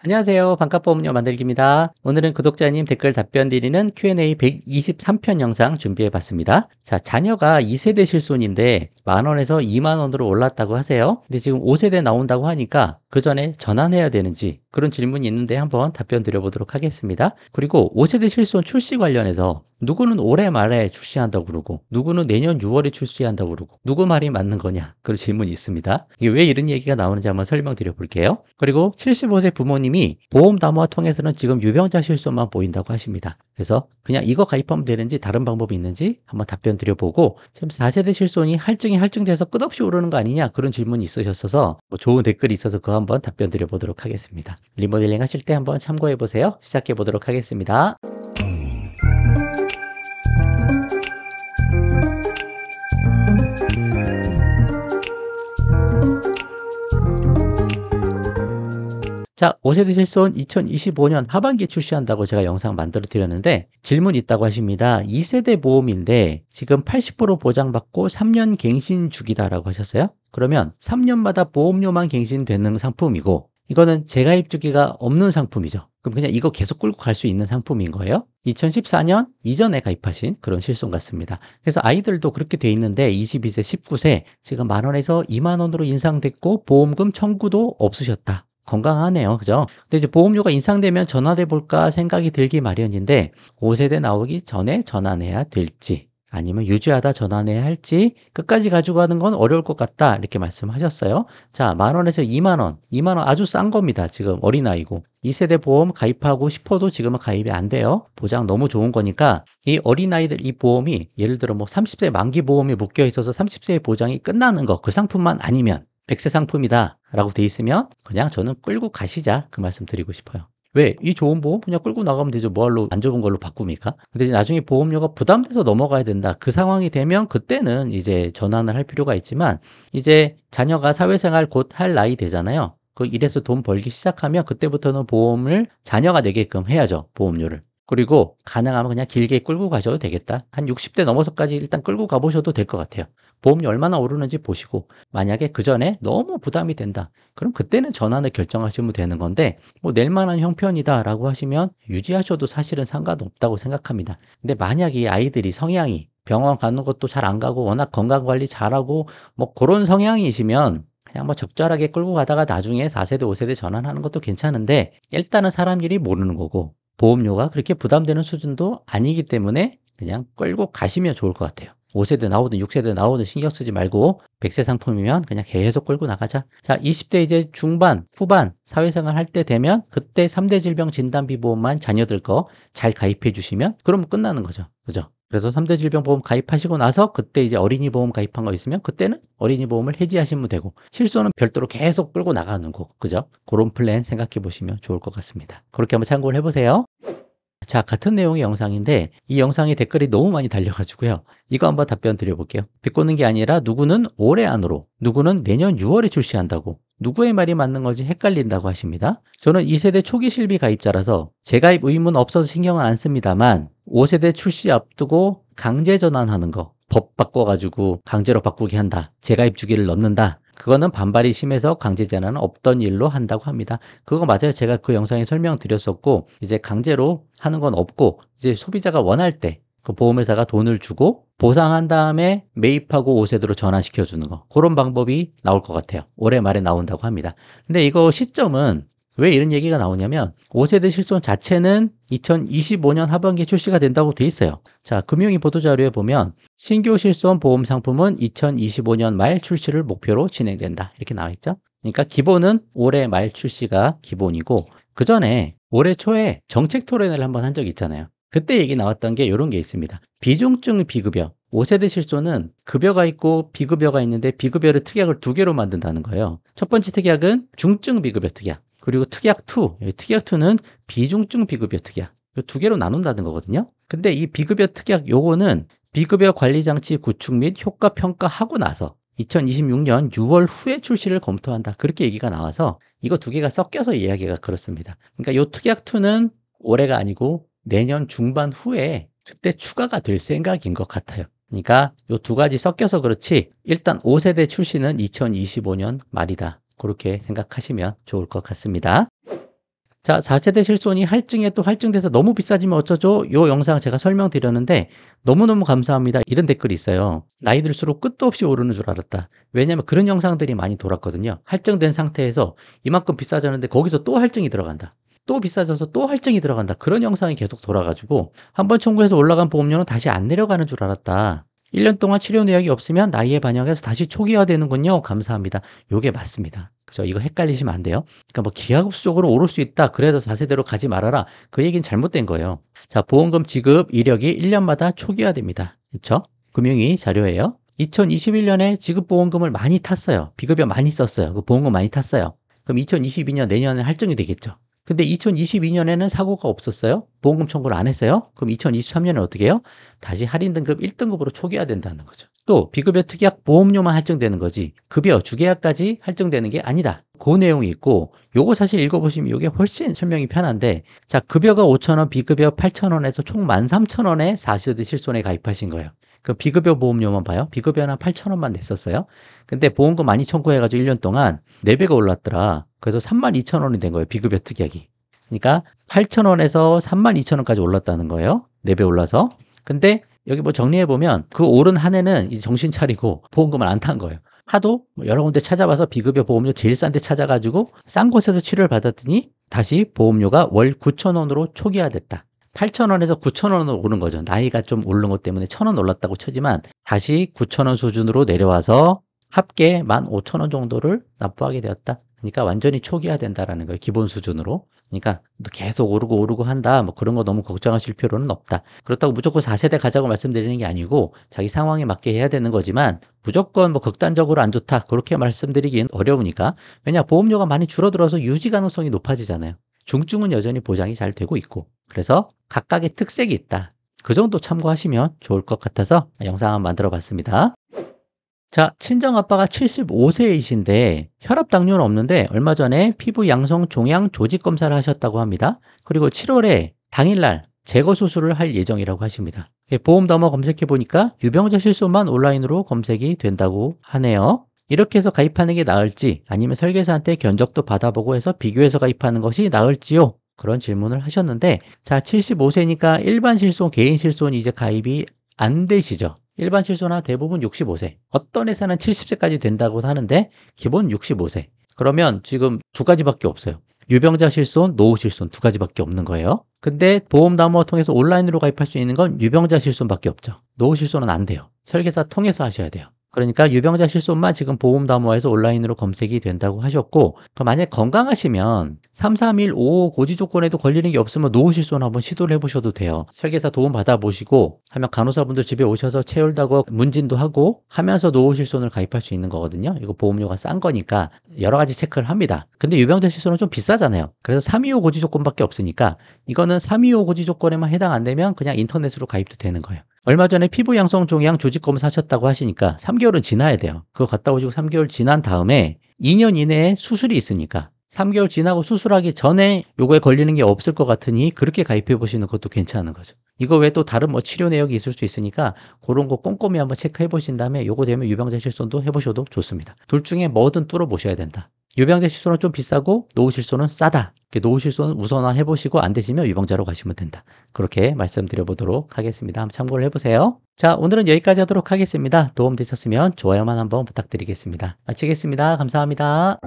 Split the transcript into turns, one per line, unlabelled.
안녕하세요. 반값보험료 만들기입니다. 오늘은 구독자님 댓글 답변 드리는 Q&A 123편 영상 준비해 봤습니다. 자, 자녀가 2세대 실손인데 만 원에서 2만 원으로 올랐다고 하세요. 근데 지금 5세대 나온다고 하니까 그 전에 전환해야 되는지 그런 질문이 있는데 한번 답변 드려보도록 하겠습니다. 그리고 5세대 실손 출시 관련해서 누구는 올해 말에 출시한다고 그러고 누구는 내년 6월에 출시한다고 그러고 누구 말이 맞는 거냐 그런 질문이 있습니다. 이게 왜 이런 얘기가 나오는지 한번 설명드려 볼게요. 그리고 75세 부모님이 보험 담화 통해서는 지금 유병자 실손만 보인다고 하십니다. 그래서 그냥 이거 가입하면 되는지 다른 방법이 있는지 한번 답변 드려보고, 지금 4세대 실손이 할증이 할증돼서 끝없이 오르는 거 아니냐 그런 질문이 있으셔서 좋은 댓글이 있어서 그거 한번 답변 드려보도록 하겠습니다. 리모델링 하실 때 한번 참고해 보세요. 시작해 보도록 하겠습니다. 자, 5세대 실손 2025년 하반기에 출시한다고 제가 영상 만들어 드렸는데 질문 있다고 하십니다. 2세대 보험인데 지금 80% 보장받고 3년 갱신 주기다라고 하셨어요. 그러면 3년마다 보험료만 갱신되는 상품이고 이거는 재가입 주기가 없는 상품이죠. 그럼 그냥 이거 계속 끌고 갈 수 있는 상품인 거예요. 2014년 이전에 가입하신 그런 실손 같습니다. 그래서 아이들도 그렇게 돼 있는데 22세, 19세 지금 만 원에서 2만 원으로 인상됐고 보험금 청구도 없으셨다. 건강하네요. 그죠? 근데 이제 보험료가 인상되면 전환해 볼까 생각이 들기 마련인데 5세대 나오기 전에 전환해야 될지 아니면 유지하다 전환해야 할지 끝까지 가지고 가는 건 어려울 것 같다 이렇게 말씀하셨어요. 자, 만 원에서 2만 원, 2만 원 아주 싼 겁니다. 지금 어린아이고 2세대 보험 가입하고 싶어도 지금은 가입이 안 돼요. 보장 너무 좋은 거니까 이 어린아이들 이 보험이 예를 들어 뭐 30세 만기 보험이 묶여 있어서 30세의 보장이 끝나는 거 그 상품만 아니면 100세 상품이다 라고 돼 있으면 그냥 저는 끌고 가시자 그 말씀 드리고 싶어요. 왜? 이 좋은 보험 그냥 끌고 나가면 되죠. 뭐할로 안 좋은 걸로 바꿉니까? 근데 이제 나중에 보험료가 부담돼서 넘어가야 된다. 그 상황이 되면 그때는 이제 전환을 할 필요가 있지만 이제 자녀가 사회생활 곧 할 나이 되잖아요. 그 일해서 돈 벌기 시작하면 그때부터는 보험을 자녀가 내게끔 해야죠. 보험료를. 그리고 가능하면 그냥 길게 끌고 가셔도 되겠다. 한 60대 넘어서까지 일단 끌고 가보셔도 될 것 같아요. 보험료 얼마나 오르는지 보시고 만약에 그 전에 너무 부담이 된다. 그럼 그때는 전환을 결정하시면 되는 건데 뭐 낼 만한 형편이다 라고 하시면 유지하셔도 사실은 상관없다고 생각합니다. 근데 만약에 이 아이들이 성향이 병원 가는 것도 잘 안 가고 워낙 건강관리 잘하고 뭐 그런 성향이시면 그냥 뭐 적절하게 끌고 가다가 나중에 4세대, 5세대 전환하는 것도 괜찮은데 일단은 사람 일이 모르는 거고 보험료가 그렇게 부담되는 수준도 아니기 때문에 그냥 끌고 가시면 좋을 것 같아요. 5세대 나오든 6세대 나오든 신경 쓰지 말고 100세 상품이면 그냥 계속 끌고 나가자. 자, 20대 이제 중반, 후반 사회생활 할 때 되면 그때 3대 질병 진단비 보험만 자녀들 거 잘 가입해 주시면 그러면 끝나는 거죠. 그죠? 그래서 3대 질병 보험 가입하시고 나서 그때 이제 어린이 보험 가입한 거 있으면 그때는 어린이 보험을 해지하시면 되고 실손은 별도로 계속 끌고 나가는 거고. 그죠? 그런 플랜 생각해 보시면 좋을 것 같습니다. 그렇게 한번 참고를 해 보세요. 자, 같은 내용의 영상인데 이 영상에 댓글이 너무 많이 달려가지고요. 이거 한번 답변 드려볼게요. 비꼬는 게 아니라 누구는 올해 안으로, 누구는 내년 6월에 출시한다고, 누구의 말이 맞는 건지 헷갈린다고 하십니다. 저는 2세대 초기 실비 가입자라서 재가입 의무는 없어서 신경은 안 씁니다만 5세대 출시 앞두고 강제 전환하는 거, 법 바꿔가지고 강제로 바꾸게 한다. 재가입 주기를 넣는다. 그거는 반발이 심해서 강제 전환은 없던 일로 한다고 합니다. 그거 맞아요. 제가 그 영상에 설명드렸었고 이제 강제로 하는 건 없고 이제 소비자가 원할 때 그 보험회사가 돈을 주고 보상한 다음에 매입하고 5세대로 전환시켜 주는 거 그런 방법이 나올 것 같아요. 올해 말에 나온다고 합니다. 근데 이거 시점은 왜 이런 얘기가 나오냐면 5세대 실손 자체는 2025년 하반기에 출시가 된다고 돼 있어요. 자, 금융위 보도자료에 보면 신규 실손 보험 상품은 2025년 말 출시를 목표로 진행된다 이렇게 나와 있죠. 그러니까 기본은 올해 말 출시가 기본이고 그 전에 올해 초에 정책 토론회를 한번 한 적이 있잖아요. 그때 얘기 나왔던 게 이런 게 있습니다. 비중증 비급여 5세대 실손은 급여가 있고 비급여가 있는데 비급여를 특약을 두 개로 만든다는 거예요. 첫 번째 특약은 중증 비급여 특약 그리고 특약 2, 특약 2는 비중증 비급여 특약 두 개로 나눈다는 거거든요. 근데 이 비급여 특약 요거는 비급여 관리 장치 구축 및 효과 평가하고 나서 2026년 6월 후에 출시를 검토한다. 그렇게 얘기가 나와서 이거 두 개가 섞여서 이야기가 그렇습니다. 그러니까 요 특약 2는 올해가 아니고 내년 중반 후에 그때 추가가 될 생각인 것 같아요. 그러니까 요 두 가지 섞여서 그렇지 일단 5세대 출시는 2025년 말이다. 그렇게 생각하시면 좋을 것 같습니다. 자, 4세대 실손이 할증에 또 할증돼서 너무 비싸지면 어쩌죠? 요 영상 제가 설명드렸는데 너무너무 감사합니다. 이런 댓글이 있어요. 나이 들수록 끝도 없이 오르는 줄 알았다. 왜냐면 그런 영상들이 많이 돌았거든요. 할증된 상태에서 이만큼 비싸졌는데 거기서 또 할증이 들어간다. 또 비싸져서 또 할증이 들어간다. 그런 영상이 계속 돌아가지고 한번 청구해서 올라간 보험료는 다시 안 내려가는 줄 알았다. 1년 동안 치료 내역이 없으면 나이에 반영해서 다시 초기화되는군요. 감사합니다. 요게 맞습니다. 그죠? 이거 헷갈리시면 안 돼요. 그러니까 뭐 기하급수적으로 오를 수 있다. 그래서 4세대로 가지 말아라. 그 얘기는 잘못된 거예요. 자, 보험금 지급 이력이 1년마다 초기화됩니다. 그렇죠? 금융위 자료예요. 2021년에 지급보험금을 많이 탔어요. 비급여 많이 썼어요. 그 보험금 많이 탔어요. 그럼 2022년 내년에 할증이 되겠죠. 근데 2022년에는 사고가 없었어요. 보험금 청구를 안 했어요. 그럼 2023년에 어떻게 해요? 다시 할인 등급 1등급으로 초기화된다는 거죠. 또 비급여 특약 보험료만 할증되는 거지 급여 주계약까지 할증되는 게 아니다. 그 내용이 있고 요거 사실 읽어보시면 이게 훨씬 설명이 편한데 자 급여가 5,000원 비급여 8,000원에서 총 13,000원에 4세대 실손에 가입하신 거예요. 그 비급여 보험료만 봐요. 비급여는 8,000원만 냈었어요. 근데 보험금 많이 청구해가지고 1년 동안 4배가 올랐더라. 그래서 32,000원이 된 거예요. 비급여 특약이. 그러니까 8,000원에서 32,000원까지 올랐다는 거예요. 4배 올라서. 근데 여기 뭐 정리해보면 그 오른 한 해는 이제 정신 차리고 보험금을 안 탄 거예요. 하도 여러 군데 찾아봐서 비급여 보험료 제일 싼 데 찾아가지고 싼 곳에서 치료를 받았더니 다시 보험료가 월 9,000원으로 초기화됐다. 8,000원에서 9,000원으로 오른 거죠. 나이가 좀 오른 것 때문에 1,000원 올랐다고 치지만 다시 9,000원 수준으로 내려와서 합계 15,000원 정도를 납부하게 되었다. 그러니까 완전히 초기화된다라는 거예요. 기본 수준으로. 그러니까 계속 오르고 한다. 뭐 그런 거 너무 걱정하실 필요는 없다. 그렇다고 무조건 4세대 가자고 말씀드리는 게 아니고 자기 상황에 맞게 해야 되는 거지만 무조건 뭐 극단적으로 안 좋다. 그렇게 말씀드리기는 어려우니까. 왜냐 보험료가 많이 줄어들어서 유지 가능성이 높아지잖아요. 중증은 여전히 보장이 잘 되고 있고. 그래서 각각의 특색이 있다. 그 정도 참고하시면 좋을 것 같아서 영상 한번 만들어 봤습니다. 자, 친정아빠가 75세이신데 혈압 당뇨는 없는데 얼마 전에 피부 양성 종양 조직 검사를 하셨다고 합니다. 그리고 7월에 당일날 제거 수술을 할 예정이라고 하십니다. 보험담화 검색해 보니까 유병자 실손만 온라인으로 검색이 된다고 하네요. 이렇게 해서 가입하는 게 나을지 아니면 설계사한테 견적도 받아보고 해서 비교해서 가입하는 것이 나을지요? 그런 질문을 하셨는데 자, 75세니까 일반 실손, 개인 실손이 이제 가입이 안 되시죠? 일반 실손화 대부분 65세. 어떤 회사는 70세까지 된다고 하는데 기본 65세. 그러면 지금 두 가지밖에 없어요. 유병자 실손, 노후 실손 두 가지밖에 없는 거예요. 근데 보험담화 통해서 온라인으로 가입할 수 있는 건 유병자 실손밖에 없죠. 노후 실손은 안 돼요. 설계사 통해서 하셔야 돼요. 그러니까 유병자 실손만 지금 보험담화에서 온라인으로 검색이 된다고 하셨고 만약에 건강하시면 33155 고지 조건에도 걸리는 게 없으면 노후 실손 한번 시도를 해보셔도 돼요. 설계사 도움 받아보시고 하면 간호사분들 집에 오셔서 체열다고 문진도 하고 하면서 노후 실손을 가입할 수 있는 거거든요. 이거 보험료가 싼 거니까 여러 가지 체크를 합니다. 근데 유병자 실손은 좀 비싸잖아요. 그래서 325 고지 조건밖에 없으니까 이거는 325 고지 조건에만 해당 안 되면 그냥 인터넷으로 가입도 되는 거예요. 얼마 전에 피부 양성 종양 조직 검사 하셨다고 하시니까 3개월은 지나야 돼요. 그거 갔다 오시고 3개월 지난 다음에 2년 이내에 수술이 있으니까 3개월 지나고 수술하기 전에 요거에 걸리는 게 없을 것 같으니 그렇게 가입해 보시는 것도 괜찮은 거죠. 이거 외에 또 다른 뭐 치료 내역이 있을 수 있으니까 그런 거 꼼꼼히 한번 체크해 보신 다음에 요거 되면 유병자 실손도 해보셔도 좋습니다. 둘 중에 뭐든 뚫어 보셔야 된다. 유병자 실손은 좀 비싸고 노후 실손은 싸다. 노후 실손은 우선화 해보시고 안 되시면 유병자로 가시면 된다. 그렇게 말씀드려 보도록 하겠습니다. 한번 참고를 해보세요. 자, 오늘은 여기까지 하도록 하겠습니다. 도움 되셨으면 좋아요만 한번 부탁드리겠습니다. 마치겠습니다. 감사합니다.